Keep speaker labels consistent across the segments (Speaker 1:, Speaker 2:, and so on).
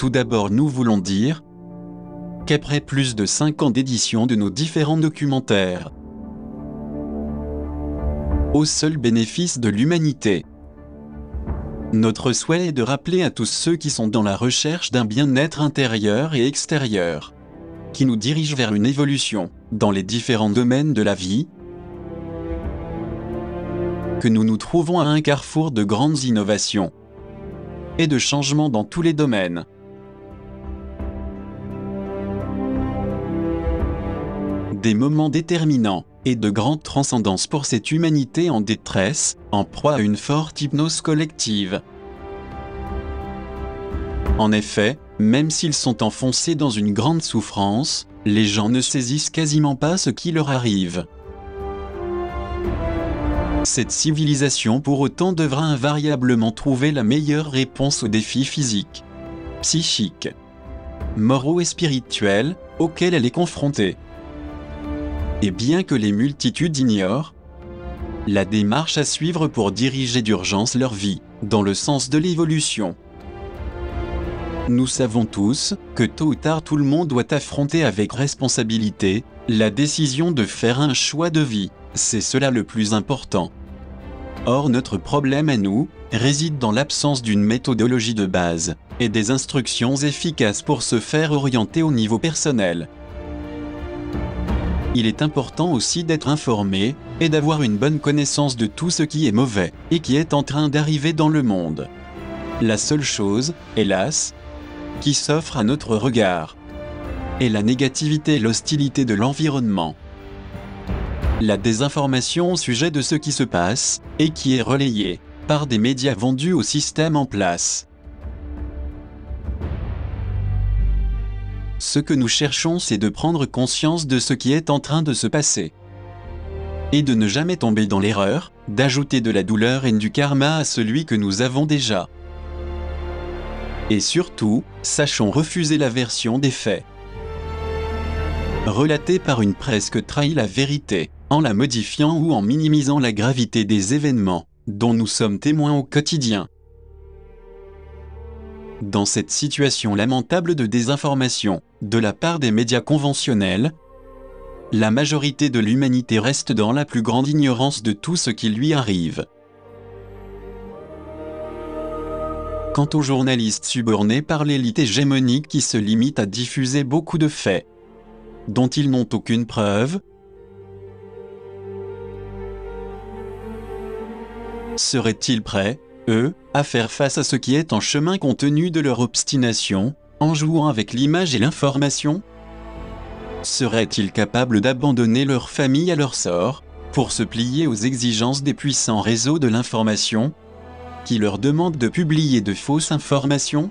Speaker 1: Tout d'abord, nous voulons dire qu'après plus de 5 ans d'édition de nos différents documentaires, au seul bénéfice de l'humanité, notre souhait est de rappeler à tous ceux qui sont dans la recherche d'un bien-être intérieur et extérieur, qui nous dirige vers une évolution dans les différents domaines de la vie, que nous nous trouvons à un carrefour de grandes innovations et de changements dans tous les domaines. Des moments déterminants et de grande transcendance pour cette humanité en détresse, en proie à une forte hypnose collective. En effet, même s'ils sont enfoncés dans une grande souffrance, les gens ne saisissent quasiment pas ce qui leur arrive. Cette civilisation pour autant devra invariablement trouver la meilleure réponse aux défis physiques, psychiques, moraux et spirituels auxquels elle est confrontée. Et bien que les multitudes ignorent la démarche à suivre pour diriger d'urgence leur vie dans le sens de l'évolution, nous savons tous que tôt ou tard tout le monde doit affronter avec responsabilité la décision de faire un choix de vie. C'est cela le plus important. Or, notre problème à nous réside dans l'absence d'une méthodologie de base et des instructions efficaces pour se faire orienter au niveau personnel. Il est important aussi d'être informé et d'avoir une bonne connaissance de tout ce qui est mauvais et qui est en train d'arriver dans le monde. La seule chose, hélas, qui s'offre à notre regard est la négativité et l'hostilité de l'environnement. La désinformation au sujet de ce qui se passe et qui est relayée par des médias vendus au système en place. Ce que nous cherchons, c'est de prendre conscience de ce qui est en train de se passer et de ne jamais tomber dans l'erreur d'ajouter de la douleur et du karma à celui que nous avons déjà. Et surtout, sachons refuser la version des faits relatée par une presse qui trahit la vérité en la modifiant ou en minimisant la gravité des événements dont nous sommes témoins au quotidien. Dans cette situation lamentable de désinformation de la part des médias conventionnels, la majorité de l'humanité reste dans la plus grande ignorance de tout ce qui lui arrive. Quant aux journalistes subornés par l'élite hégémonique qui se limite à diffuser beaucoup de faits dont ils n'ont aucune preuve, seraient-ils prêts, eux, à faire face à ce qui est en chemin compte tenu de leur obstination, en jouant avec l'image et l'information? Seraient-ils capables d'abandonner leur famille à leur sort, pour se plier aux exigences des puissants réseaux de l'information, qui leur demandent de publier de fausses informations?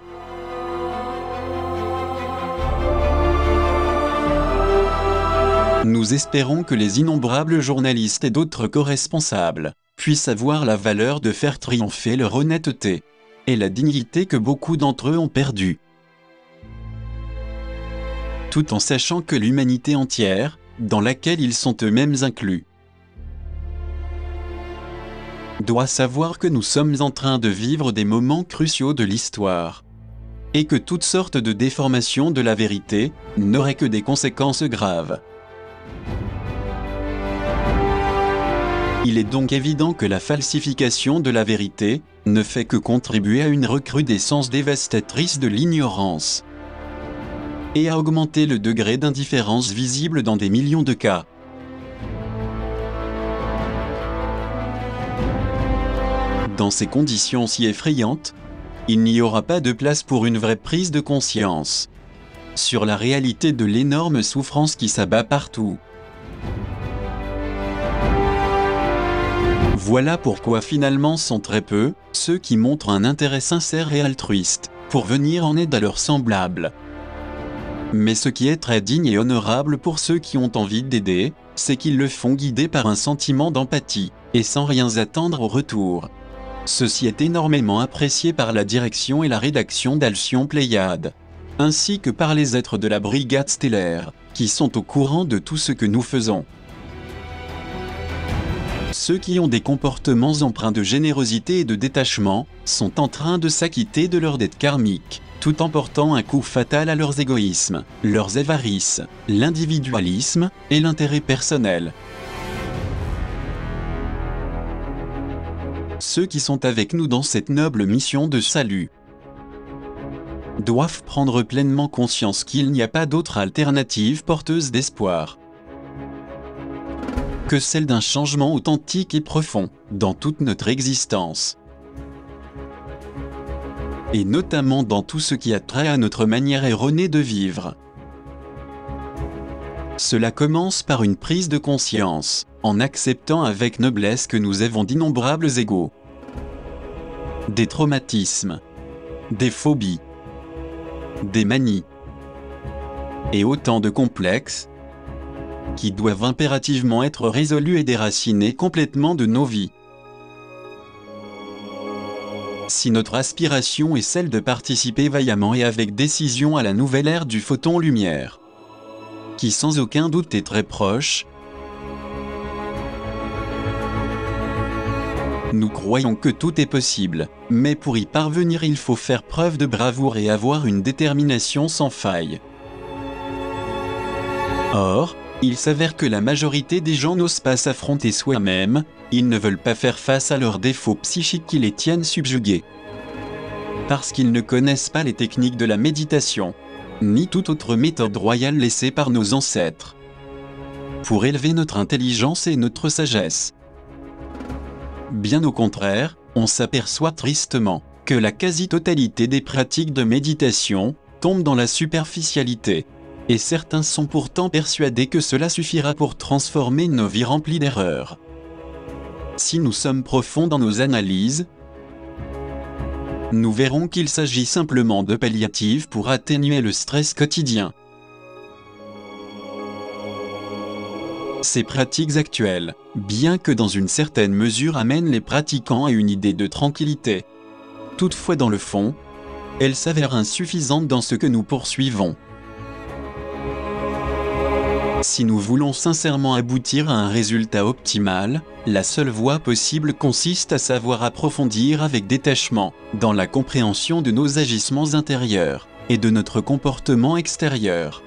Speaker 1: Nous espérons que les innombrables journalistes et d'autres co-responsables puissent avoir la valeur de faire triompher leur honnêteté et la dignité que beaucoup d'entre eux ont perdue. Tout en sachant que l'humanité entière, dans laquelle ils sont eux-mêmes inclus, doit savoir que nous sommes en train de vivre des moments cruciaux de l'histoire, et que toutes sortes de déformations de la vérité n'auraient que des conséquences graves. Il est donc évident que la falsification de la vérité ne fait que contribuer à une recrudescence dévastatrice de l'ignorance et à augmenter le degré d'indifférence visible dans des millions de cas. Dans ces conditions si effrayantes, il n'y aura pas de place pour une vraie prise de conscience sur la réalité de l'énorme souffrance qui s'abat partout. Voilà pourquoi finalement sont très peu ceux qui montrent un intérêt sincère et altruiste pour venir en aide à leurs semblables. Mais ce qui est très digne et honorable pour ceux qui ont envie d'aider, c'est qu'ils le font guider par un sentiment d'empathie et sans rien attendre au retour. Ceci est énormément apprécié par la direction et la rédaction d'Alcyon Pléiade, ainsi que par les êtres de la Brigade Stellaire, qui sont au courant de tout ce que nous faisons. Ceux qui ont des comportements empreints de générosité et de détachement sont en train de s'acquitter de leurs dettes karmiques, tout en portant un coup fatal à leurs égoïsmes, leurs avarices, l'individualisme et l'intérêt personnel. Ceux qui sont avec nous dans cette noble mission de salut doivent prendre pleinement conscience qu'il n'y a pas d'autre alternative porteuse d'espoir que celle d'un changement authentique et profond dans toute notre existence. Et notamment dans tout ce qui a trait à notre manière erronée de vivre. Cela commence par une prise de conscience, en acceptant avec noblesse que nous avons d'innombrables égos, des traumatismes, des phobies, des manies, et autant de complexes qui doivent impérativement être résolus et déracinés complètement de nos vies. Si notre aspiration est celle de participer vaillamment et avec décision à la nouvelle ère du photon-lumière, qui sans aucun doute est très proche, nous croyons que tout est possible, mais pour y parvenir il faut faire preuve de bravoure et avoir une détermination sans faille. Or, il s'avère que la majorité des gens n'osent pas s'affronter soi-même, ils ne veulent pas faire face à leurs défauts psychiques qui les tiennent subjugués. Parce qu'ils ne connaissent pas les techniques de la méditation, ni toute autre méthode royale laissée par nos ancêtres, pour élever notre intelligence et notre sagesse. Bien au contraire, on s'aperçoit tristement que la quasi-totalité des pratiques de méditation tombent dans la superficialité. Et certains sont pourtant persuadés que cela suffira pour transformer nos vies remplies d'erreurs. Si nous sommes profonds dans nos analyses, nous verrons qu'il s'agit simplement de palliatifs pour atténuer le stress quotidien. Ces pratiques actuelles, bien que dans une certaine mesure amènent les pratiquants à une idée de tranquillité, toutefois dans le fond, elles s'avèrent insuffisantes dans ce que nous poursuivons. Si nous voulons sincèrement aboutir à un résultat optimal, la seule voie possible consiste à savoir approfondir avec détachement dans la compréhension de nos agissements intérieurs et de notre comportement extérieur.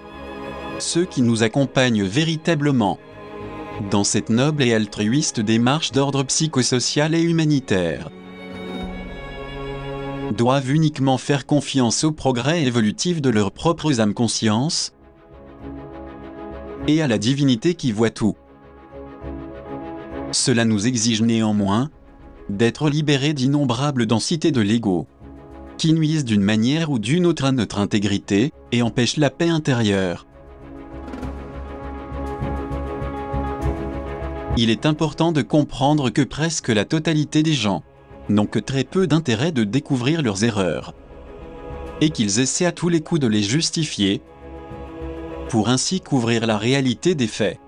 Speaker 1: Ceux qui nous accompagnent véritablement dans cette noble et altruiste démarche d'ordre psychosocial et humanitaire doivent uniquement faire confiance au progrès évolutif de leurs propres âmes consciences et à la divinité qui voit tout. Cela nous exige néanmoins d'être libérés d'innombrables densités de l'ego, qui nuisent d'une manière ou d'une autre à notre intégrité et empêchent la paix intérieure. Il est important de comprendre que presque la totalité des gens n'ont que très peu d'intérêt de découvrir leurs erreurs, et qu'ils essaient à tous les coups de les justifier, pour ainsi couvrir la réalité des faits.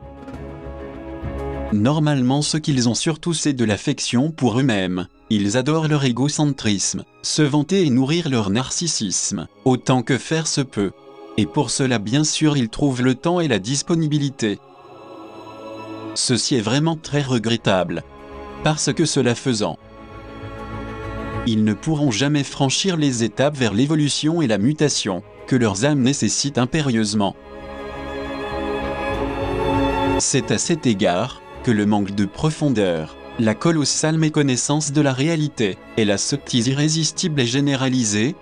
Speaker 1: Normalement, ce qu'ils ont surtout, c'est de l'affection pour eux-mêmes. Ils adorent leur égocentrisme, se vanter et nourrir leur narcissisme, autant que faire se peut. Et pour cela, bien sûr, ils trouvent le temps et la disponibilité. Ceci est vraiment très regrettable, parce que cela faisant, ils ne pourront jamais franchir les étapes vers l'évolution et la mutation que leurs âmes nécessitent impérieusement. C'est à cet égard que le manque de profondeur, la colossale méconnaissance de la réalité et la sottise irrésistible et généralisée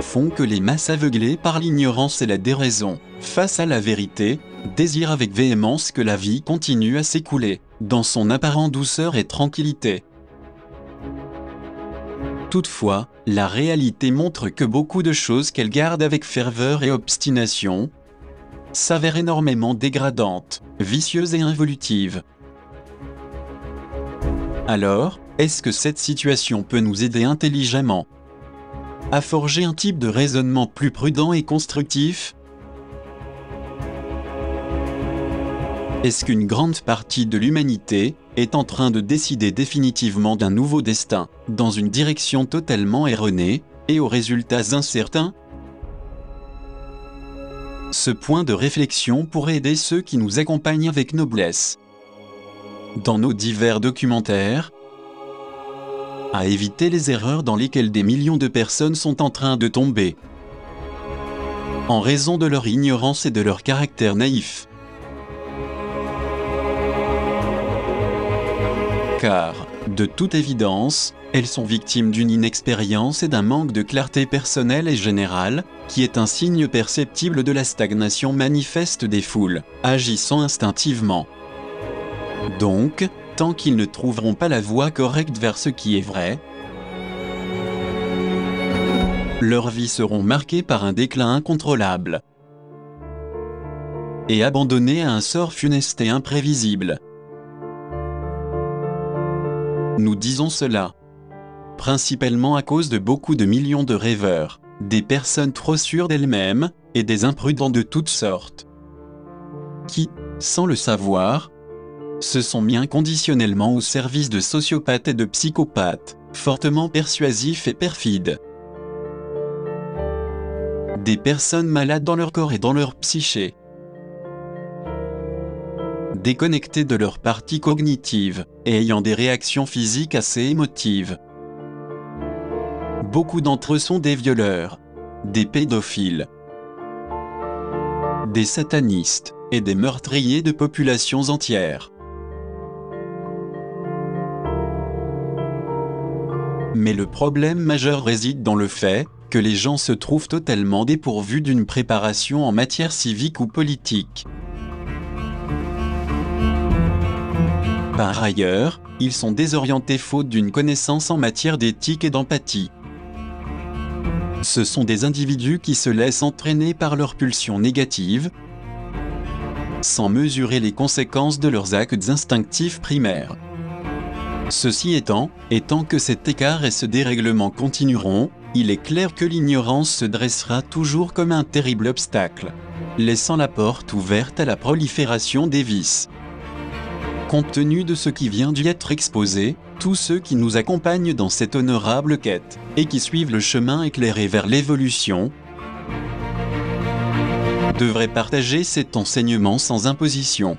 Speaker 1: font que les masses aveuglées par l'ignorance et la déraison face à la vérité désirent avec véhémence que la vie continue à s'écouler dans son apparente douceur et tranquillité. Toutefois, la réalité montre que beaucoup de choses qu'elles gardent avec ferveur et obstination s'avèrent énormément dégradantes, vicieuses et involutives. Alors, est-ce que cette situation peut nous aider intelligemment à forger un type de raisonnement plus prudent et constructif? Est-ce qu'une grande partie de l'humanité est en train de décider définitivement d'un nouveau destin, dans une direction totalement erronée, et aux résultats incertains? Ce point de réflexion pourrait aider ceux qui nous accompagnent avec noblesse dans nos divers documentaires, à éviter les erreurs dans lesquelles des millions de personnes sont en train de tomber, en raison de leur ignorance et de leur caractère naïf. Car, de toute évidence, elles sont victimes d'une inexpérience et d'un manque de clarté personnelle et générale, qui est un signe perceptible de la stagnation manifeste des foules, agissant instinctivement. Donc, tant qu'ils ne trouveront pas la voie correcte vers ce qui est vrai, leurs vies seront marquées par un déclin incontrôlable et abandonnées à un sort funeste et imprévisible. Nous disons cela principalement à cause de beaucoup de millions de rêveurs, des personnes trop sûres d'elles-mêmes, et des imprudents de toutes sortes, qui, sans le savoir, se sont mis inconditionnellement au service de sociopathes et de psychopathes, fortement persuasifs et perfides. Des personnes malades dans leur corps et dans leur psyché, déconnectées de leur partie cognitive, et ayant des réactions physiques assez émotives. Beaucoup d'entre eux sont des violeurs, des pédophiles, des satanistes et des meurtriers de populations entières. Mais le problème majeur réside dans le fait que les gens se trouvent totalement dépourvus d'une préparation en matière civique ou politique. Par ailleurs, ils sont désorientés faute d'une connaissance en matière d'éthique et d'empathie. Ce sont des individus qui se laissent entraîner par leurs pulsions négatives, sans mesurer les conséquences de leurs actes instinctifs primaires. Ceci étant, et tant que cet écart et ce dérèglement continueront, il est clair que l'ignorance se dressera toujours comme un terrible obstacle, laissant la porte ouverte à la prolifération des vices. Compte tenu de ce qui vient d'y être exposé, tous ceux qui nous accompagnent dans cette honorable quête, et qui suivent le chemin éclairé vers l'évolution, devraient partager cet enseignement sans imposition,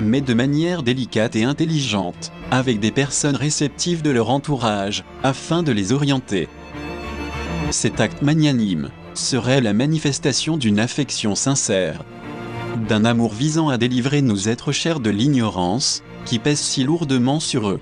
Speaker 1: mais de manière délicate et intelligente, avec des personnes réceptives de leur entourage, afin de les orienter. Cet acte magnanime serait la manifestation d'une affection sincère, d'un amour visant à délivrer nos êtres chers de l'ignorance, qui pèse si lourdement sur eux.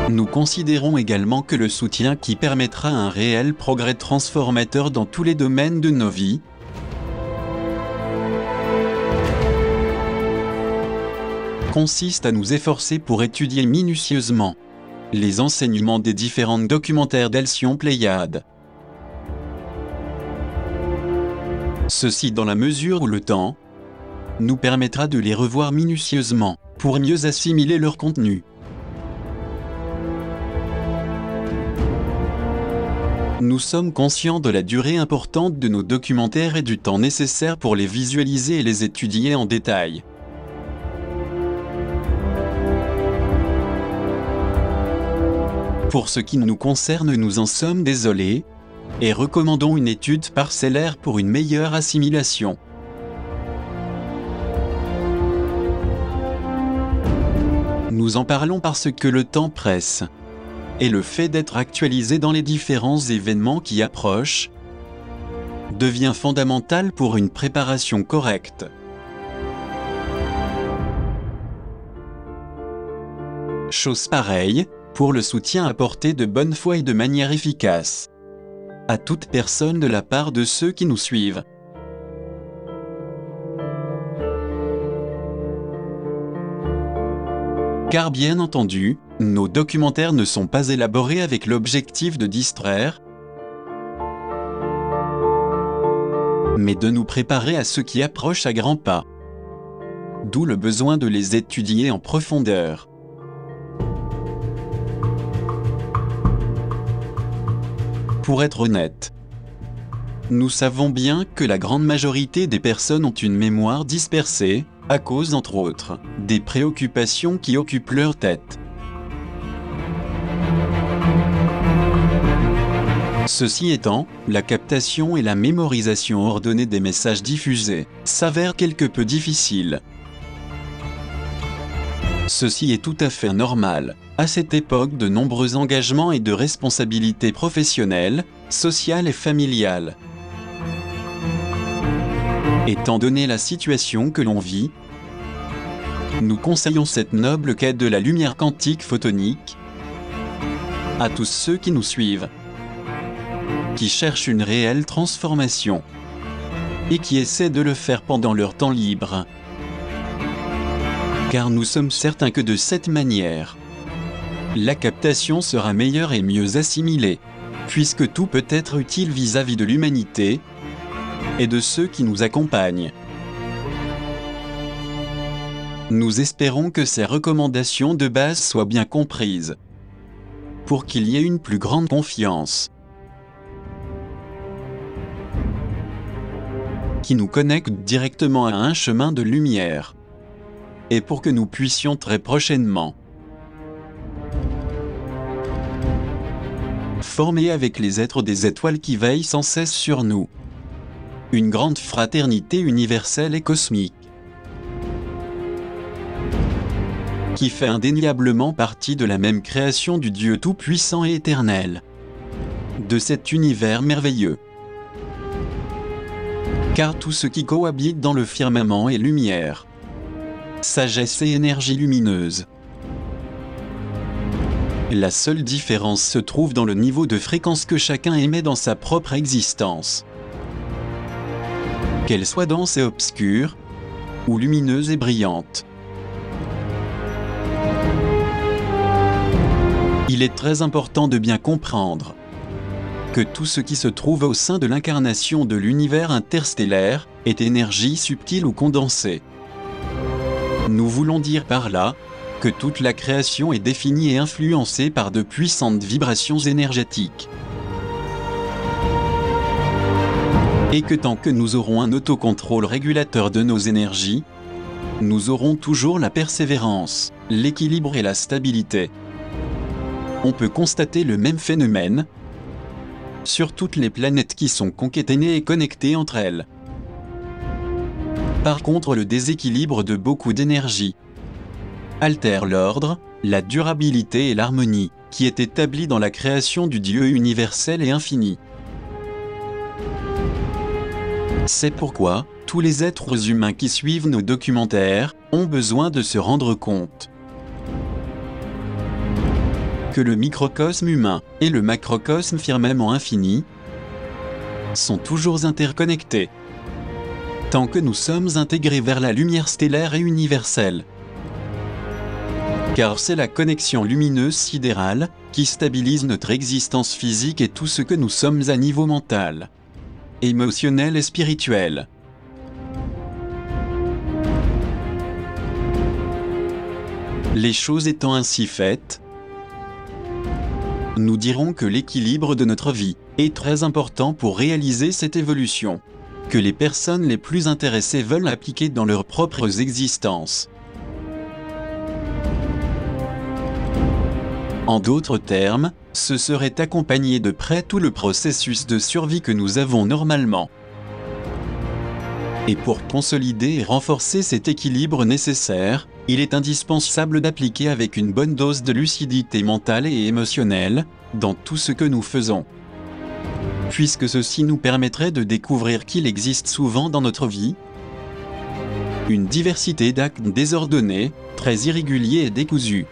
Speaker 1: Nous considérons également que le soutien qui permettra un réel progrès transformateur dans tous les domaines de nos vies consiste à nous efforcer pour étudier minutieusement les enseignements des différents documentaires d'Alcyon Pléiade. Ceci dans la mesure où le temps nous permettra de les revoir minutieusement pour mieux assimiler leur contenu. Nous sommes conscients de la durée importante de nos documentaires et du temps nécessaire pour les visualiser et les étudier en détail. Pour ce qui nous concerne, nous en sommes désolés et recommandons une étude parcellaire pour une meilleure assimilation. Nous en parlons parce que le temps presse, et le fait d'être actualisé dans les différents événements qui approchent devient fondamental pour une préparation correcte. Chose pareille pour le soutien apporté de bonne foi et de manière efficace à toute personne de la part de ceux qui nous suivent. Car bien entendu, nos documentaires ne sont pas élaborés avec l'objectif de distraire, mais de nous préparer à ce qui approche à grands pas. D'où le besoin de les étudier en profondeur. Pour être honnête, nous savons bien que la grande majorité des personnes ont une mémoire dispersée, à cause, entre autres, des préoccupations qui occupent leur tête. Ceci étant, la captation et la mémorisation ordonnée des messages diffusés s'avèrent quelque peu difficiles. Ceci est tout à fait normal. À cette époque, de nombreux engagements et de responsabilités professionnelles, sociales et familiales. Étant donné la situation que l'on vit, nous conseillons cette noble quête de la lumière quantique photonique à tous ceux qui nous suivent, qui cherchent une réelle transformation et qui essaient de le faire pendant leur temps libre. Car nous sommes certains que de cette manière, la captation sera meilleure et mieux assimilée, puisque tout peut être utile vis-à-vis de l'humanité et de ceux qui nous accompagnent. Nous espérons que ces recommandations de base soient bien comprises, pour qu'il y ait une plus grande confiance, qui nous connecte directement à un chemin de lumière, et pour que nous puissions très prochainement former avec les êtres des étoiles qui veillent sans cesse sur nous une grande fraternité universelle et cosmique, qui fait indéniablement partie de la même création du Dieu tout-puissant et éternel, de cet univers merveilleux. Car tout ce qui cohabite dans le firmament est lumière, sagesse et énergie lumineuse. La seule différence se trouve dans le niveau de fréquence que chacun émet dans sa propre existence. Qu'elle soit dense et obscure, ou lumineuse et brillante. Il est très important de bien comprendre que tout ce qui se trouve au sein de l'incarnation de l'univers interstellaire est énergie subtile ou condensée. Nous voulons dire par là que toute la création est définie et influencée par de puissantes vibrations énergétiques. Et que tant que nous aurons un autocontrôle régulateur de nos énergies, nous aurons toujours la persévérance, l'équilibre et la stabilité. On peut constater le même phénomène sur toutes les planètes qui sont concaténées et connectées entre elles. Par contre, le déséquilibre de beaucoup d'énergie altère l'ordre, la durabilité et l'harmonie qui est établie dans la création du Dieu universel et infini. C'est pourquoi tous les êtres humains qui suivent nos documentaires ont besoin de se rendre compte que le microcosme humain et le macrocosme firmament infini sont toujours interconnectés, tant que nous sommes intégrés vers la lumière stellaire et universelle. Car c'est la connexion lumineuse sidérale qui stabilise notre existence physique et tout ce que nous sommes à niveau mental, émotionnel et spirituel. Les choses étant ainsi faites, nous dirons que l'équilibre de notre vie est très important pour réaliser cette évolution, que les personnes les plus intéressées veulent appliquer dans leurs propres existences. En d'autres termes, ce serait accompagner de près tout le processus de survie que nous avons normalement. Et pour consolider et renforcer cet équilibre nécessaire, il est indispensable d'appliquer avec une bonne dose de lucidité mentale et émotionnelle dans tout ce que nous faisons. Puisque ceci nous permettrait de découvrir qu'il existe souvent dans notre vie une diversité d'actes désordonnés, très irréguliers et décousus.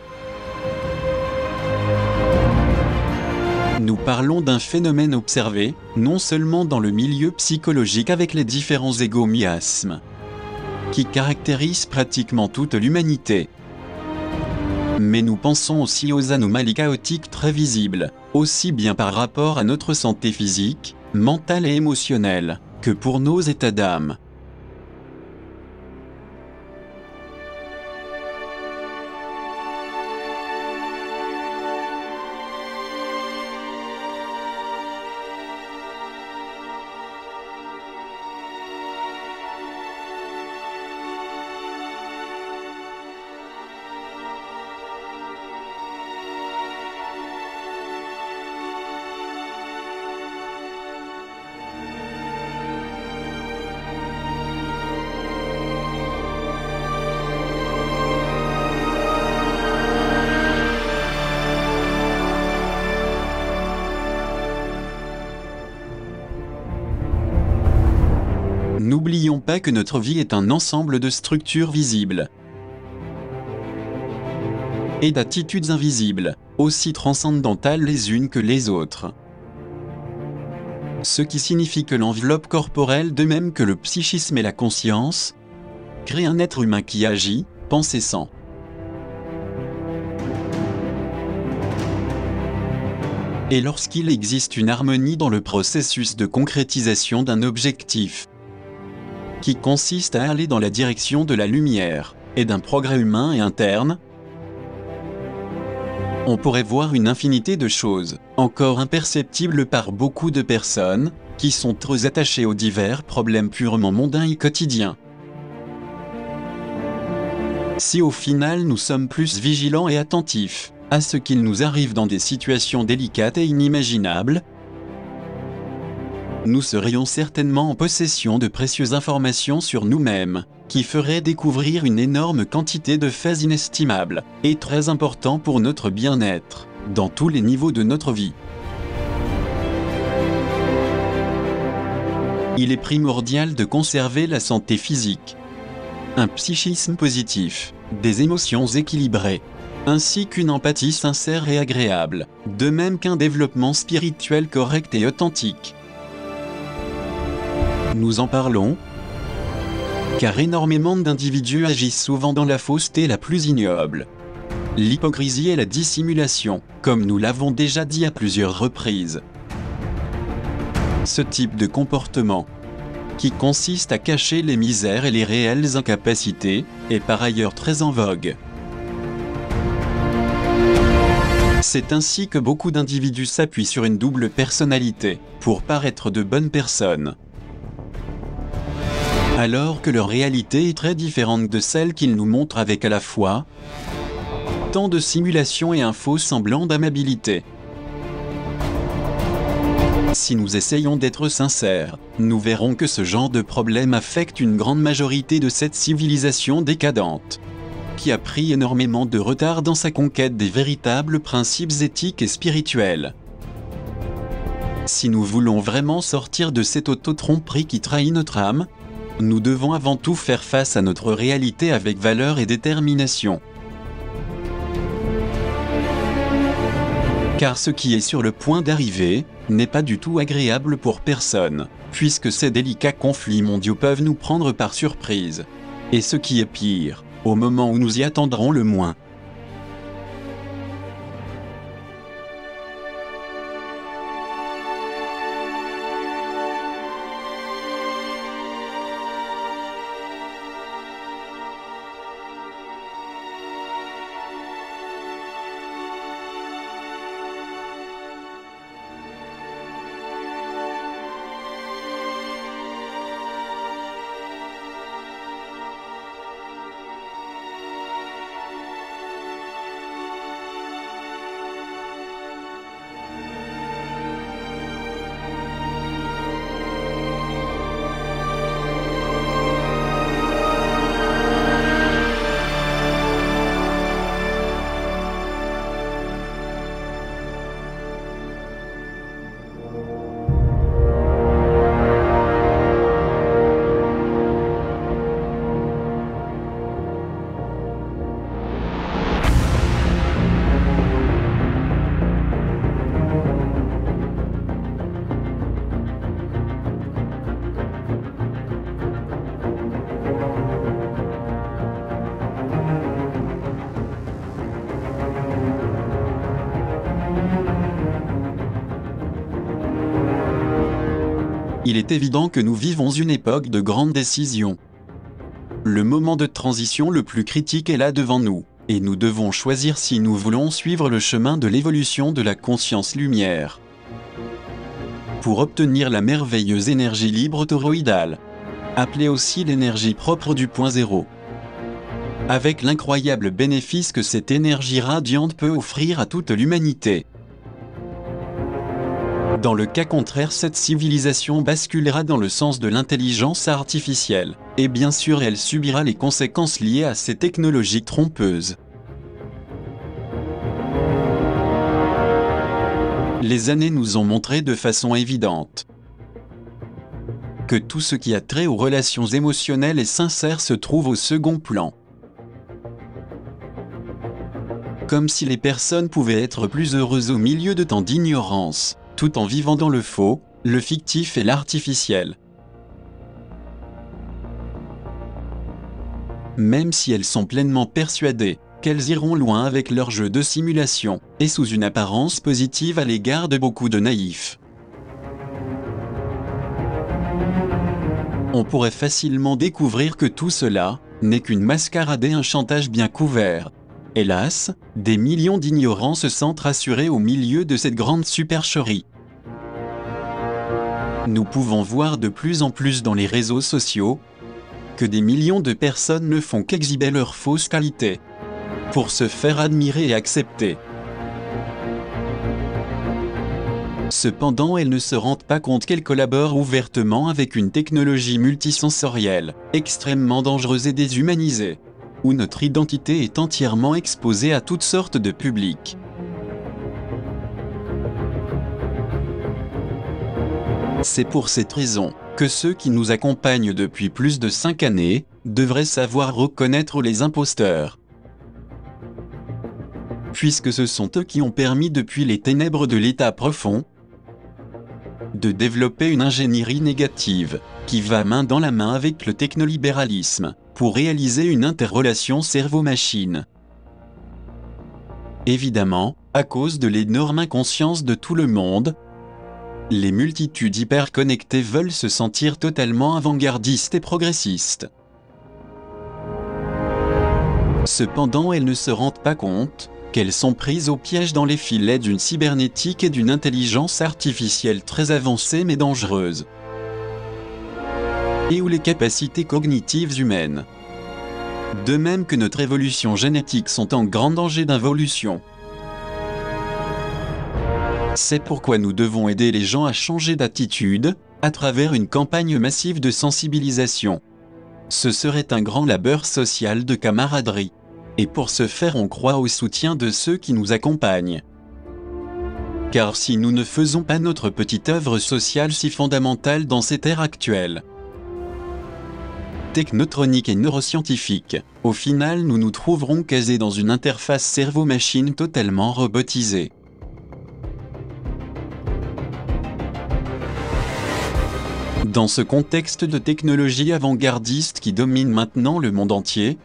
Speaker 1: Nous parlons d'un phénomène observé, non seulement dans le milieu psychologique avec les différents égomiasmes, qui caractérisent pratiquement toute l'humanité, mais nous pensons aussi aux anomalies chaotiques très visibles, aussi bien par rapport à notre santé physique, mentale et émotionnelle, que pour nos états d'âme. N'oublions pas que notre vie est un ensemble de structures visibles et d'attitudes invisibles, aussi transcendantales les unes que les autres. Ce qui signifie que l'enveloppe corporelle, de même que le psychisme et la conscience, crée un être humain qui agit, pense et sent. Et lorsqu'il existe une harmonie dans le processus de concrétisation d'un objectif, qui consiste à aller dans la direction de la lumière et d'un progrès humain et interne, on pourrait voir une infinité de choses, encore imperceptibles par beaucoup de personnes, qui sont trop attachées aux divers problèmes purement mondains et quotidiens. Si au final nous sommes plus vigilants et attentifs à ce qu'il nous arrive dans des situations délicates et inimaginables, nous serions certainement en possession de précieuses informations sur nous-mêmes, qui feraient découvrir une énorme quantité de faits inestimables, et très importants pour notre bien-être, dans tous les niveaux de notre vie. Il est primordial de conserver la santé physique, un psychisme positif, des émotions équilibrées, ainsi qu'une empathie sincère et agréable, de même qu'un développement spirituel correct et authentique. Nous en parlons, car énormément d'individus agissent souvent dans la fausseté la plus ignoble, l'hypocrisie et la dissimulation, comme nous l'avons déjà dit à plusieurs reprises. Ce type de comportement, qui consiste à cacher les misères et les réelles incapacités, est par ailleurs très en vogue. C'est ainsi que beaucoup d'individus s'appuient sur une double personnalité, pour paraître de bonnes personnes, alors que leur réalité est très différente de celle qu'ils nous montrent avec à la fois tant de simulation et un faux semblant d'amabilité. Si nous essayons d'être sincères, nous verrons que ce genre de problème affecte une grande majorité de cette civilisation décadente, qui a pris énormément de retard dans sa conquête des véritables principes éthiques et spirituels. Si nous voulons vraiment sortir de cette auto-tromperie qui trahit notre âme, nous devons avant tout faire face à notre réalité avec valeur et détermination. Car ce qui est sur le point d'arriver n'est pas du tout agréable pour personne, puisque ces délicats conflits mondiaux peuvent nous prendre par surprise. Et ce qui est pire, au moment où nous y attendrons le moins. Il est évident que nous vivons une époque de grandes décisions. Le moment de transition le plus critique est là devant nous, et nous devons choisir si nous voulons suivre le chemin de l'évolution de la conscience lumière. Pour obtenir la merveilleuse énergie libre toroïdale, appelée aussi l'énergie propre du point zéro, avec l'incroyable bénéfice que cette énergie radiante peut offrir à toute l'humanité. Dans le cas contraire, cette civilisation basculera dans le sens de l'intelligence artificielle, et bien sûr elle subira les conséquences liées à ces technologies trompeuses. Les années nous ont montré de façon évidente que tout ce qui a trait aux relations émotionnelles et sincères se trouve au second plan. Comme si les personnes pouvaient être plus heureuses au milieu de tant d'ignorance, tout en vivant dans le faux, le fictif et l'artificiel. Même si elles sont pleinement persuadées qu'elles iront loin avec leur jeu de simulation, et sous une apparence positive à l'égard de beaucoup de naïfs. On pourrait facilement découvrir que tout cela n'est qu'une mascarade et un chantage bien couvert. Hélas, des millions d'ignorants se sentent rassurés au milieu de cette grande supercherie. Nous pouvons voir de plus en plus dans les réseaux sociaux que des millions de personnes ne font qu'exhiber leurs fausses qualités pour se faire admirer et accepter. Cependant, elles ne se rendent pas compte qu'elles collaborent ouvertement avec une technologie multisensorielle, extrêmement dangereuse et déshumanisée, où notre identité est entièrement exposée à toutes sortes de publics. C'est pour cette raison que ceux qui nous accompagnent depuis plus de 5 années devraient savoir reconnaître les imposteurs. Puisque ce sont eux qui ont permis depuis les ténèbres de l'état profond de développer une ingénierie négative qui va main dans la main avec le technolibéralisme pour réaliser une interrelation cerveau-machine. Évidemment, à cause de l'énorme inconscience de tout le monde, les multitudes hyper-connectées veulent se sentir totalement avant-gardistes et progressistes. Cependant, elles ne se rendent pas compte qu'elles sont prises au piège dans les filets d'une cybernétique et d'une intelligence artificielle très avancée mais dangereuse, et où les capacités cognitives humaines, de même que notre évolution génétique, sont en grand danger d'involution. C'est pourquoi nous devons aider les gens à changer d'attitude, à travers une campagne massive de sensibilisation. Ce serait un grand labeur social de camaraderie. Et pour ce faire, on croit au soutien de ceux qui nous accompagnent. Car si nous ne faisons pas notre petite œuvre sociale si fondamentale dans cette ère actuelle, technotronique et neuroscientifique, au final nous nous trouverons casés dans une interface cerveau-machine totalement robotisée. Dans ce contexte de technologie avant-gardiste qui domine maintenant le monde entier,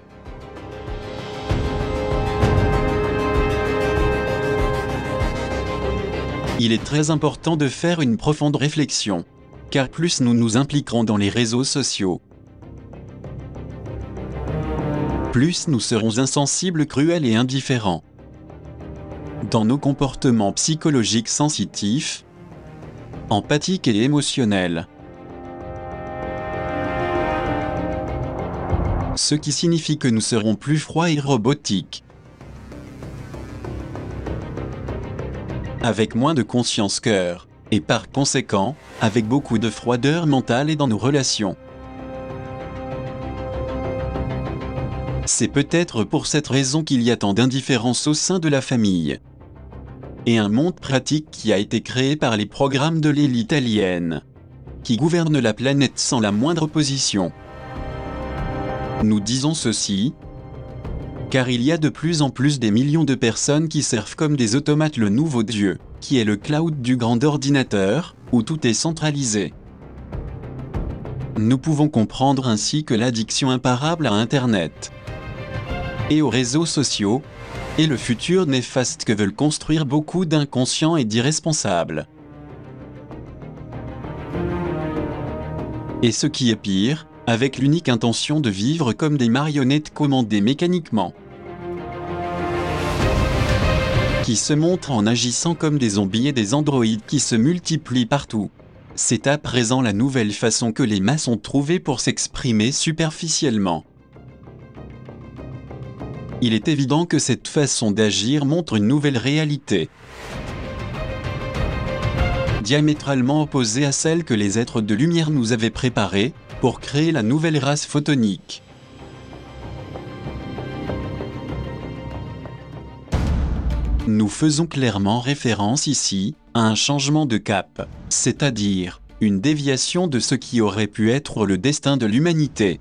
Speaker 1: il est très important de faire une profonde réflexion, car plus nous nous impliquerons dans les réseaux sociaux, plus nous serons insensibles, cruels et indifférents. Dans nos comportements psychologiques sensitifs, empathiques et émotionnels. Ce qui signifie que nous serons plus froids et robotiques, avec moins de conscience-cœur, et par conséquent, avec beaucoup de froideur mentale et dans nos relations. C'est peut-être pour cette raison qu'il y a tant d'indifférence au sein de la famille. Et un monde pratique qui a été créé par les programmes de l'élite alienne, qui gouverne la planète sans la moindre opposition. Nous disons ceci, car il y a de plus en plus des millions de personnes qui servent comme des automates le nouveau Dieu, qui est le cloud du grand ordinateur, où tout est centralisé. Nous pouvons comprendre ainsi que l'addiction imparable à Internet et aux réseaux sociaux est le futur néfaste que veulent construire beaucoup d'inconscients et d'irresponsables. Et ce qui est pire, avec l'unique intention de vivre comme des marionnettes commandées mécaniquement, qui se montrent en agissant comme des zombies et des androïdes qui se multiplient partout. C'est à présent la nouvelle façon que les masses ont trouvée pour s'exprimer superficiellement. Il est évident que cette façon d'agir montre une nouvelle réalité, diamétralement opposée à celle que les êtres de lumière nous avaient préparée pour créer la nouvelle race photonique. Nous faisons clairement référence ici à un changement de cap, c'est-à-dire une déviation de ce qui aurait pu être le destin de l'humanité.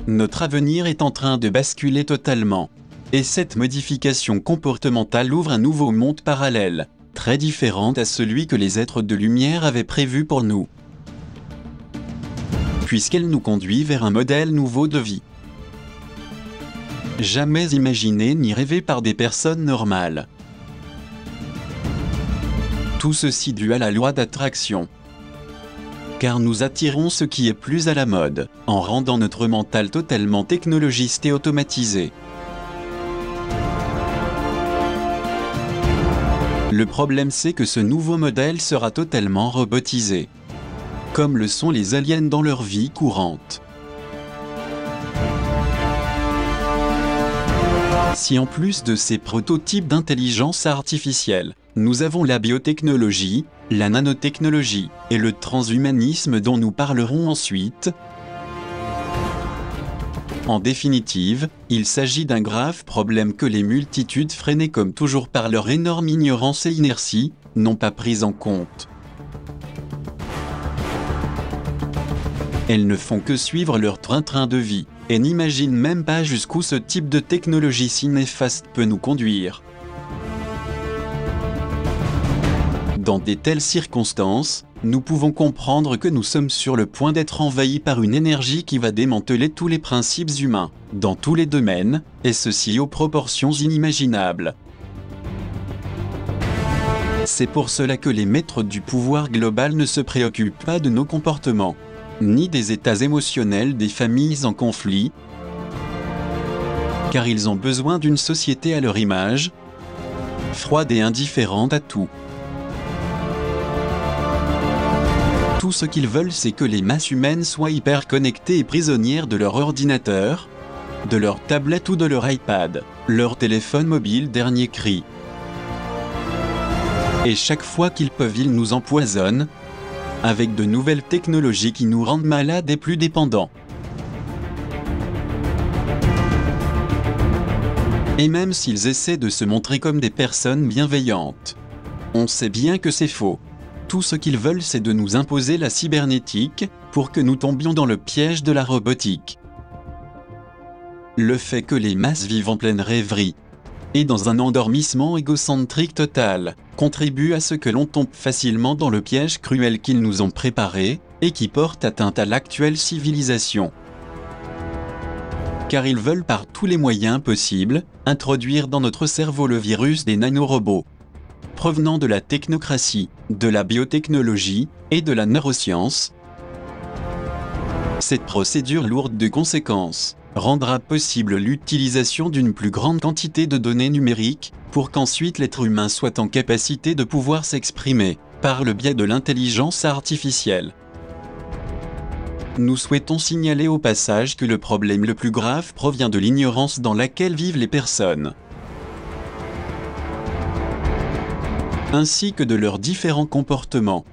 Speaker 1: Notre avenir est en train de basculer totalement, et cette modification comportementale ouvre un nouveau monde parallèle, très différent à celui que les êtres de lumière avaient prévu pour nous, puisqu'elle nous conduit vers un modèle nouveau de vie, jamais imaginé ni rêvé par des personnes normales. Tout ceci dû à la loi d'attraction. Car nous attirons ce qui est plus à la mode, en rendant notre mental totalement technologiste et automatisé. Le problème c'est que ce nouveau modèle sera totalement robotisé, comme le sont les aliens dans leur vie courante. Si en plus de ces prototypes d'intelligence artificielle, nous avons la biotechnologie, la nanotechnologie et le transhumanisme dont nous parlerons ensuite, en définitive, il s'agit d'un grave problème que les multitudes freinées comme toujours par leur énorme ignorance et inertie, n'ont pas pris en compte. Elles ne font que suivre leur train-train de vie, et n'imaginent même pas jusqu'où ce type de technologie si néfaste peut nous conduire. Dans de telles circonstances, nous pouvons comprendre que nous sommes sur le point d'être envahis par une énergie qui va démanteler tous les principes humains, dans tous les domaines, et ceci aux proportions inimaginables. C'est pour cela que les maîtres du pouvoir global ne se préoccupent pas de nos comportements, ni des états émotionnels des familles en conflit, car ils ont besoin d'une société à leur image, froide et indifférente à tout. Tout ce qu'ils veulent, c'est que les masses humaines soient hyper connectées et prisonnières de leur ordinateur, de leur tablette ou de leur iPad, leur téléphone mobile dernier cri. Et chaque fois qu'ils peuvent, ils nous empoisonnent, avec de nouvelles technologies qui nous rendent malades et plus dépendants. Et même s'ils essaient de se montrer comme des personnes bienveillantes, on sait bien que c'est faux. Tout ce qu'ils veulent, c'est de nous imposer la cybernétique pour que nous tombions dans le piège de la robotique. Le fait que les masses vivent en pleine rêverie et dans un endormissement égocentrique total contribue à ce que l'on tombe facilement dans le piège cruel qu'ils nous ont préparé et qui porte atteinte à l'actuelle civilisation. Car ils veulent par tous les moyens possibles introduire dans notre cerveau le virus des nanorobots, provenant de la technocratie, de la biotechnologie et de la neuroscience. Cette procédure lourde de conséquences rendra possible l'utilisation d'une plus grande quantité de données numériques pour qu'ensuite l'être humain soit en capacité de pouvoir s'exprimer par le biais de l'intelligence artificielle. Nous souhaitons signaler au passage que le problème le plus grave provient de l'ignorance dans laquelle vivent les personnes, ainsi que de leurs différents comportements.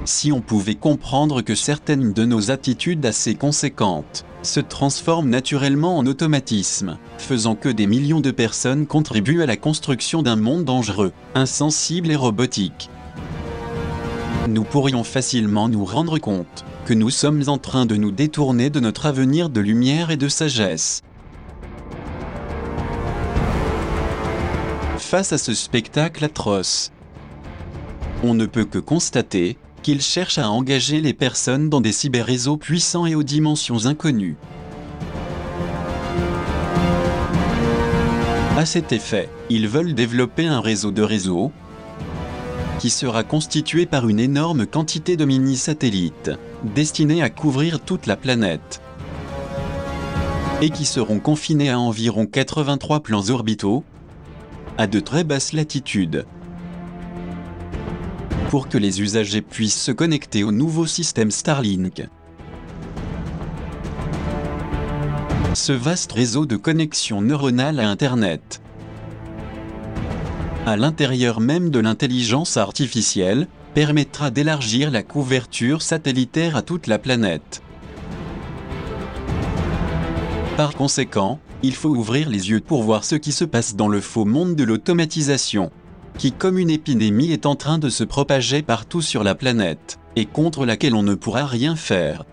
Speaker 1: Si on pouvait comprendre que certaines de nos attitudes assez conséquentes se transforment naturellement en automatisme, faisant que des millions de personnes contribuent à la construction d'un monde dangereux, insensible et robotique, nous pourrions facilement nous rendre compte que nous sommes en train de nous détourner de notre avenir de lumière et de sagesse. Face à ce spectacle atroce, on ne peut que constater qu'ils cherchent à engager les personnes dans des cyberréseaux puissants et aux dimensions inconnues. À cet effet, ils veulent développer un réseau de réseaux, qui sera constitué par une énorme quantité de mini-satellites, destinés à couvrir toute la planète, et qui seront confinés à environ 83 plans orbitaux, à de très basses latitudes, pour que les usagers puissent se connecter au nouveau système Starlink. Ce vaste réseau de connexion neuronale à Internet, à l'intérieur même de l'intelligence artificielle, permettra d'élargir la couverture satellitaire à toute la planète. Par conséquent, il faut ouvrir les yeux pour voir ce qui se passe dans le faux monde de l'automatisation, qui comme une épidémie est en train de se propager partout sur la planète, et contre laquelle on ne pourra rien faire.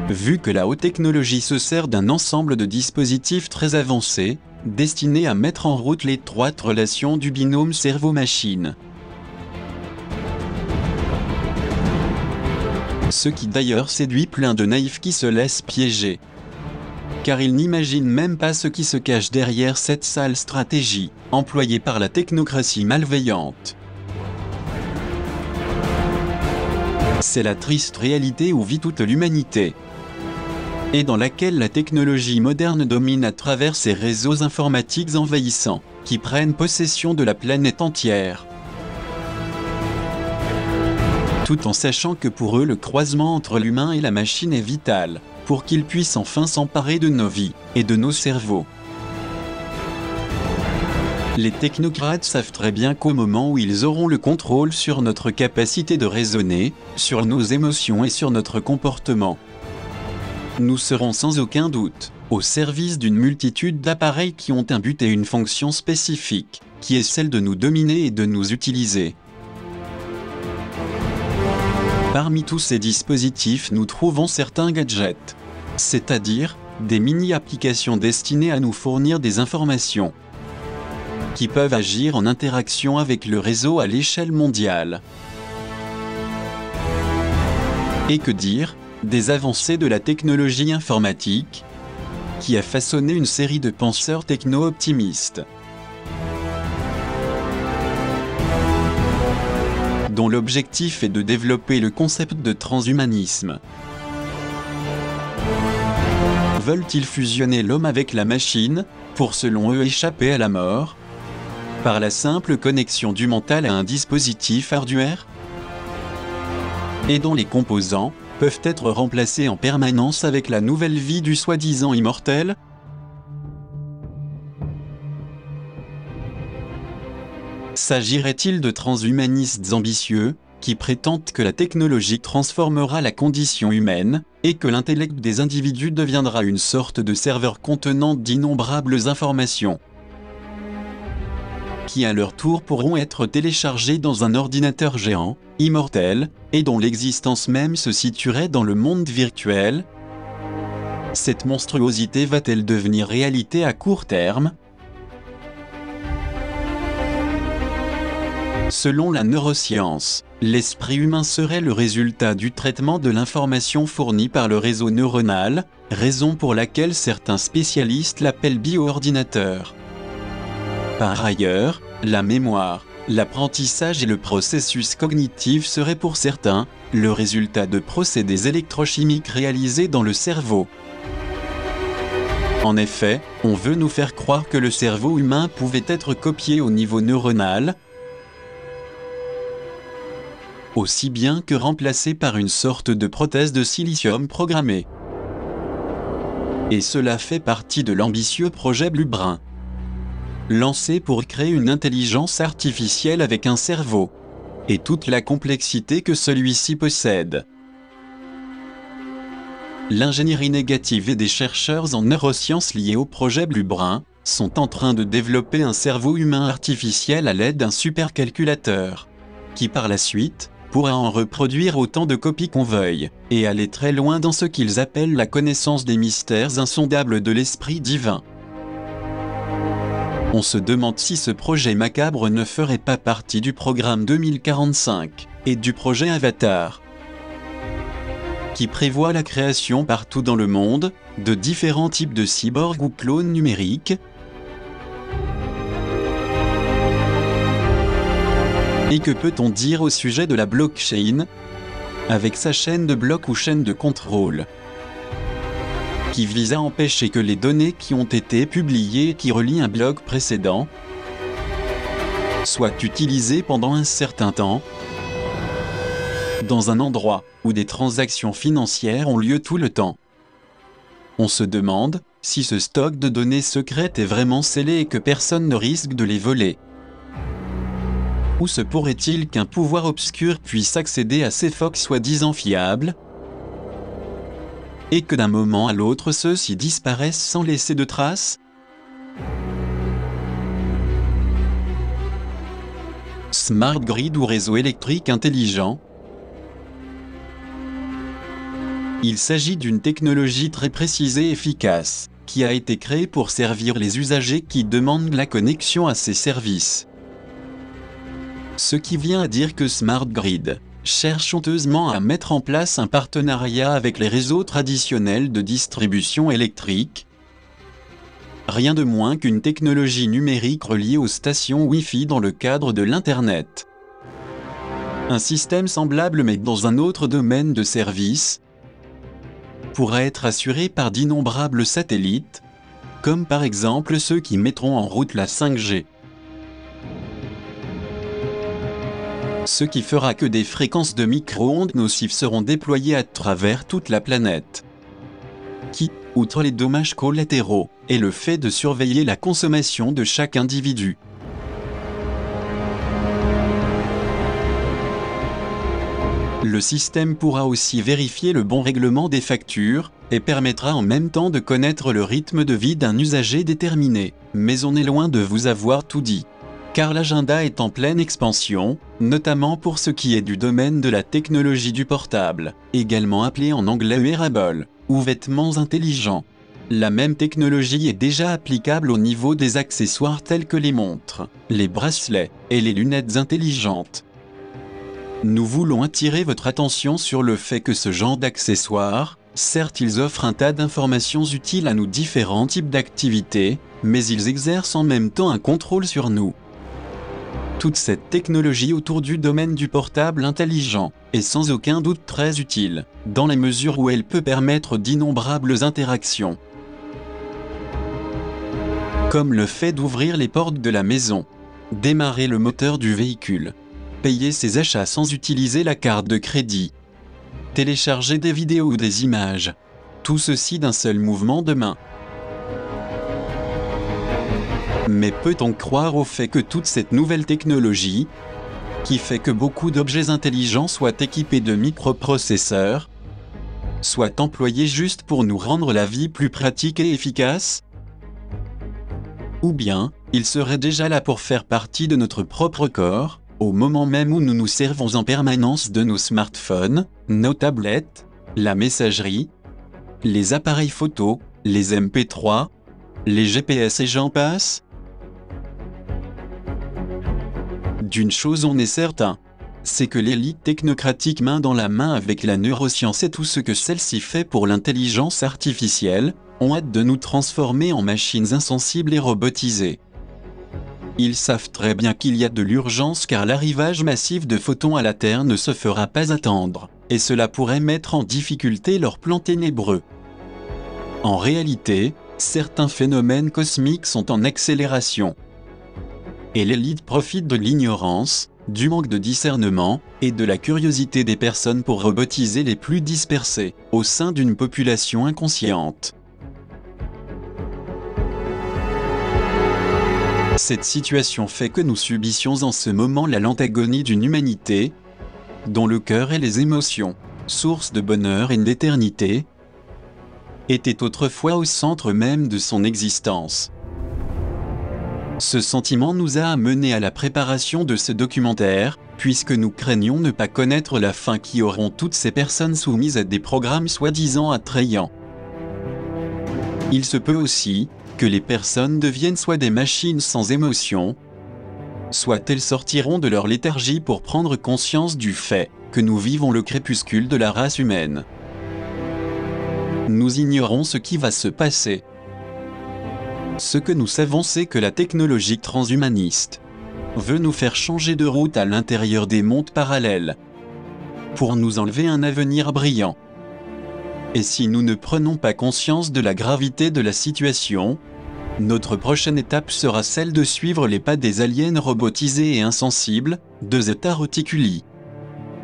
Speaker 1: Vu que la haute technologie se sert d'un ensemble de dispositifs très avancés, destinés à mettre en route l'étroite relation du binôme cerveau-machine. Ce qui d'ailleurs séduit plein de naïfs qui se laissent piéger. Car ils n'imaginent même pas ce qui se cache derrière cette sale stratégie, employée par la technocratie malveillante. C'est la triste réalité où vit toute l'humanité, et dans laquelle la technologie moderne domine à travers ces réseaux informatiques envahissants, qui prennent possession de la planète entière. Tout en sachant que pour eux le croisement entre l'humain et la machine est vital, pour qu'ils puissent enfin s'emparer de nos vies, et de nos cerveaux. Les technocrates savent très bien qu'au moment où ils auront le contrôle sur notre capacité de raisonner, sur nos émotions et sur notre comportement, nous serons sans aucun doute au service d'une multitude d'appareils qui ont un but et une fonction spécifique, qui est celle de nous dominer et de nous utiliser. Parmi tous ces dispositifs, nous trouvons certains gadgets, c'est-à-dire des mini-applications destinées à nous fournir des informations, qui peuvent agir en interaction avec le réseau à l'échelle mondiale. Et que dire des avancées de la technologie informatique, qui a façonné une série de penseurs techno-optimistes, dont l'objectif est de développer le concept de transhumanisme. Veulent-ils fusionner l'homme avec la machine, pour selon eux échapper à la mort, par la simple connexion du mental à un dispositif hardware, et dont les composants peuvent être remplacés en permanence avec la nouvelle vie du soi-disant immortel? S'agirait-il de transhumanistes ambitieux, qui prétendent que la technologie transformera la condition humaine, et que l'intellect des individus deviendra une sorte de serveur contenant d'innombrables informations, qui à leur tour pourront être téléchargées dans un ordinateur géant, immortel, et dont l'existence même se situerait dans le monde virtuel? Cette monstruosité va-t-elle devenir réalité à court terme? Selon la neuroscience, l'esprit humain serait le résultat du traitement de l'information fournie par le réseau neuronal, raison pour laquelle certains spécialistes l'appellent bioordinateur. Par ailleurs, la mémoire, l'apprentissage et le processus cognitif seraient pour certains le résultat de procédés électrochimiques réalisés dans le cerveau. En effet, on veut nous faire croire que le cerveau humain pouvait être copié au niveau neuronal, aussi bien que remplacé par une sorte de prothèse de silicium programmée. Et cela fait partie de l'ambitieux projet Blue Brain, lancé pour créer une intelligence artificielle avec un cerveau, et toute la complexité que celui-ci possède. L'ingénierie négative et des chercheurs en neurosciences liés au projet Blue Brain sont en train de développer un cerveau humain artificiel à l'aide d'un supercalculateur, qui par la suite pourra en reproduire autant de copies qu'on veuille, et aller très loin dans ce qu'ils appellent la connaissance des mystères insondables de l'esprit divin. On se demande si ce projet macabre ne ferait pas partie du programme 2045 et du projet Avatar, qui prévoit la création partout dans le monde de différents types de cyborgs ou clones numériques, Et que peut-on dire au sujet de la blockchain, avec sa chaîne de blocs ou chaîne de contrôle, qui vise à empêcher que les données qui ont été publiées et qui relient un bloc précédent soient utilisées pendant un certain temps, dans un endroit où des transactions financières ont lieu tout le temps. On se demande si ce stock de données secrètes est vraiment scellé et que personne ne risque de les voler. Ou se pourrait-il qu'un pouvoir obscur puisse accéder à ces focs soi-disant fiables, et que d'un moment à l'autre ceux-ci disparaissent sans laisser de traces? Smart grid ou réseau électrique intelligent. Il s'agit d'une technologie très précise et efficace, qui a été créée pour servir les usagers qui demandent la connexion à ces services. Ce qui vient à dire que Smart Grid cherche honteusement à mettre en place un partenariat avec les réseaux traditionnels de distribution électrique. Rien de moins qu'une technologie numérique reliée aux stations Wi-Fi dans le cadre de l'Internet. Un système semblable mais dans un autre domaine de service pourrait être assuré par d'innombrables satellites, comme par exemple ceux qui mettront en route la 5G. Ce qui fera que des fréquences de micro-ondes nocives seront déployées à travers toute la planète. Qui, outre les dommages collatéraux, est le fait de surveiller la consommation de chaque individu. Le système pourra aussi vérifier le bon règlement des factures, et permettra en même temps de connaître le rythme de vie d'un usager déterminé. Mais on est loin de vous avoir tout dit. Car l'agenda est en pleine expansion, notamment pour ce qui est du domaine de la technologie du portable, également appelé en anglais wearable, ou vêtements intelligents. La même technologie est déjà applicable au niveau des accessoires tels que les montres, les bracelets et les lunettes intelligentes. Nous voulons attirer votre attention sur le fait que ce genre d'accessoires, certes ils offrent un tas d'informations utiles à nos différents types d'activités, mais ils exercent en même temps un contrôle sur nous. Toute cette technologie autour du domaine du portable intelligent est sans aucun doute très utile, dans la mesure où elle peut permettre d'innombrables interactions. Comme le fait d'ouvrir les portes de la maison, démarrer le moteur du véhicule, payer ses achats sans utiliser la carte de crédit, télécharger des vidéos ou des images, tout ceci d'un seul mouvement de main. Mais peut-on croire au fait que toute cette nouvelle technologie, qui fait que beaucoup d'objets intelligents soient équipés de microprocesseurs, soit employés juste pour nous rendre la vie plus pratique et efficace? Ou bien, ils seraient déjà là pour faire partie de notre propre corps, au moment même où nous nous servons en permanence de nos smartphones, nos tablettes, la messagerie, les appareils photo, les MP3, les GPS et j'en passe? D'une chose on est certain, c'est que l'élite technocratique main dans la main avec la neuroscience et tout ce que celle-ci fait pour l'intelligence artificielle, ont hâte de nous transformer en machines insensibles et robotisées. Ils savent très bien qu'il y a de l'urgence car l'arrivage massif de photons à la Terre ne se fera pas attendre, et cela pourrait mettre en difficulté leurs plans ténébreux. En réalité, certains phénomènes cosmiques sont en accélération. Et l'élite profite de l'ignorance, du manque de discernement, et de la curiosité des personnes pour robotiser les plus dispersés, au sein d'une population inconsciente. Cette situation fait que nous subissions en ce moment la lente agonie d'une humanité, dont le cœur et les émotions, source de bonheur et d'éternité, étaient autrefois au centre même de son existence. Ce sentiment nous a amenés à la préparation de ce documentaire, puisque nous craignons ne pas connaître la fin qui auront toutes ces personnes soumises à des programmes soi-disant attrayants. Il se peut aussi que les personnes deviennent soit des machines sans émotion, soit elles sortiront de leur léthargie pour prendre conscience du fait que nous vivons le crépuscule de la race humaine. Nous ignorons ce qui va se passer. Ce que nous savons, c'est que la technologie transhumaniste veut nous faire changer de route à l'intérieur des mondes parallèles, pour nous enlever un avenir brillant. Et si nous ne prenons pas conscience de la gravité de la situation, notre prochaine étape sera celle de suivre les pas des aliens robotisés et insensibles, de Zeta Reticuli.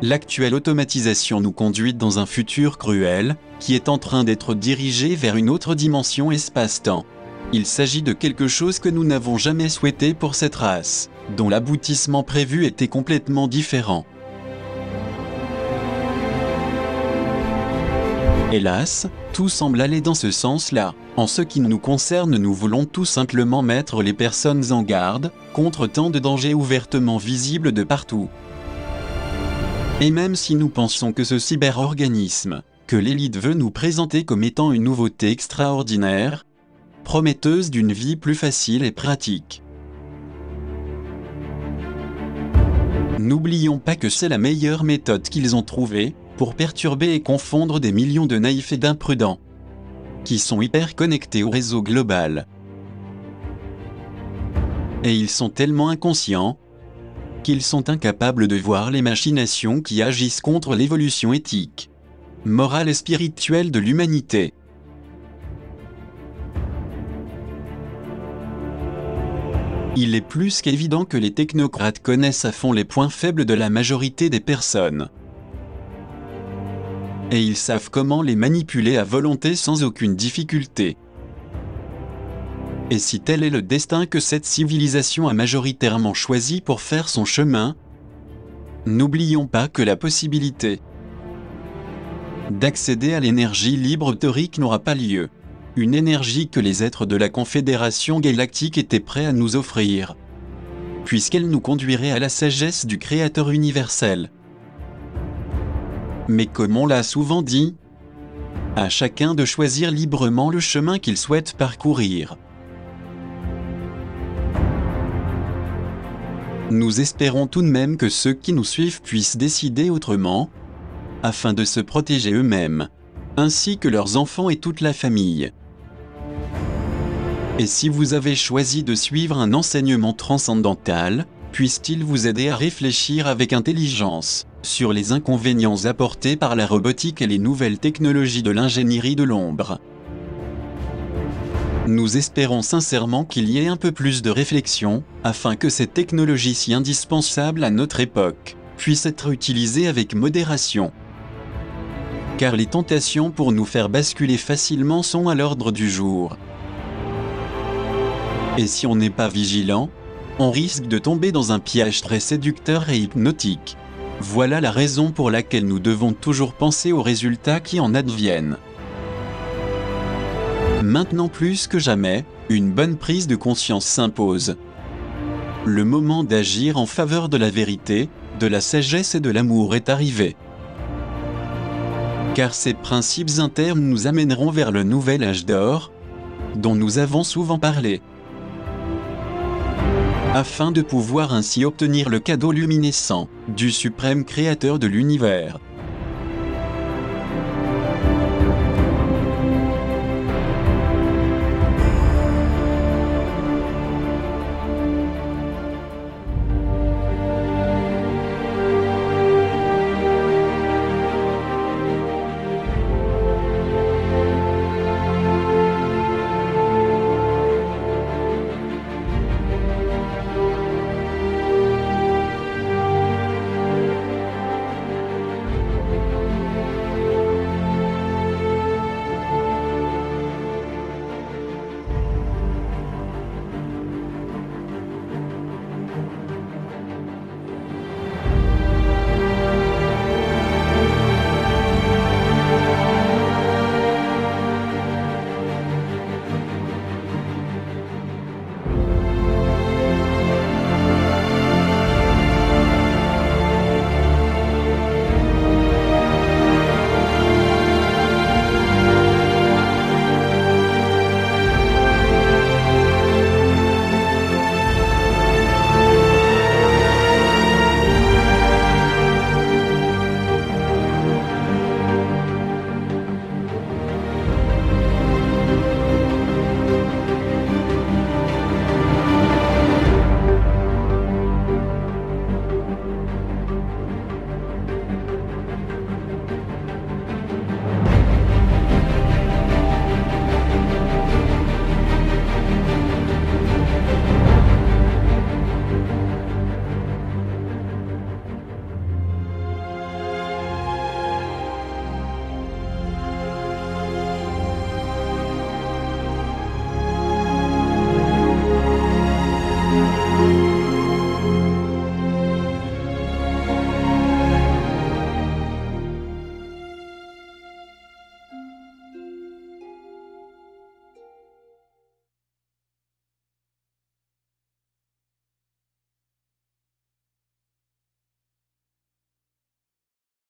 Speaker 1: L'actuelle automatisation nous conduit dans un futur cruel, qui est en train d'être dirigé vers une autre dimension espace-temps. Il s'agit de quelque chose que nous n'avons jamais souhaité pour cette race, dont l'aboutissement prévu était complètement différent. Hélas, tout semble aller dans ce sens-là. En ce qui nous concerne, nous voulons tout simplement mettre les personnes en garde, contre tant de dangers ouvertement visibles de partout. Et même si nous pensons que ce cyberorganisme, que l'élite veut nous présenter comme étant une nouveauté extraordinaire, prometteuse d'une vie plus facile et pratique, n'oublions pas que c'est la meilleure méthode qu'ils ont trouvée pour perturber et confondre des millions de naïfs et d'imprudents, qui sont hyper connectés au réseau global. Et ils sont tellement inconscients qu'ils sont incapables de voir les machinations qui agissent contre l'évolution éthique, morale et spirituelle de l'humanité. Il est plus qu'évident que les technocrates connaissent à fond les points faibles de la majorité des personnes. Et ils savent comment les manipuler à volonté sans aucune difficulté. Et si tel est le destin que cette civilisation a majoritairement choisi pour faire son chemin, n'oublions pas que la possibilité d'accéder à l'énergie libre théorique n'aura pas lieu. Une énergie que les êtres de la Confédération Galactique étaient prêts à nous offrir, puisqu'elle nous conduirait à la sagesse du Créateur universel. Mais comme on l'a souvent dit, à chacun de choisir librement le chemin qu'il souhaite parcourir. Nous espérons tout de même que ceux qui nous suivent puissent décider autrement, afin de se protéger eux-mêmes, ainsi que leurs enfants et toute la famille. Et si vous avez choisi de suivre un enseignement transcendantal, puisse-t-il vous aider à réfléchir avec intelligence sur les inconvénients apportés par la robotique et les nouvelles technologies de l'ingénierie de l'ombre. Nous espérons sincèrement qu'il y ait un peu plus de réflexion, afin que ces technologies si indispensables à notre époque puissent être utilisées avec modération. Car les tentations pour nous faire basculer facilement sont à l'ordre du jour. Et si on n'est pas vigilant, on risque de tomber dans un piège très séducteur et hypnotique. Voilà la raison pour laquelle nous devons toujours penser aux résultats qui en adviennent. Maintenant plus que jamais, une bonne prise de conscience s'impose. Le moment d'agir en faveur de la vérité, de la sagesse et de l'amour est arrivé. Car ces principes internes nous amèneront vers le nouvel âge d'or, dont nous avons souvent parlé, afin de pouvoir ainsi obtenir le cadeau luminescent du suprême créateur de l'univers.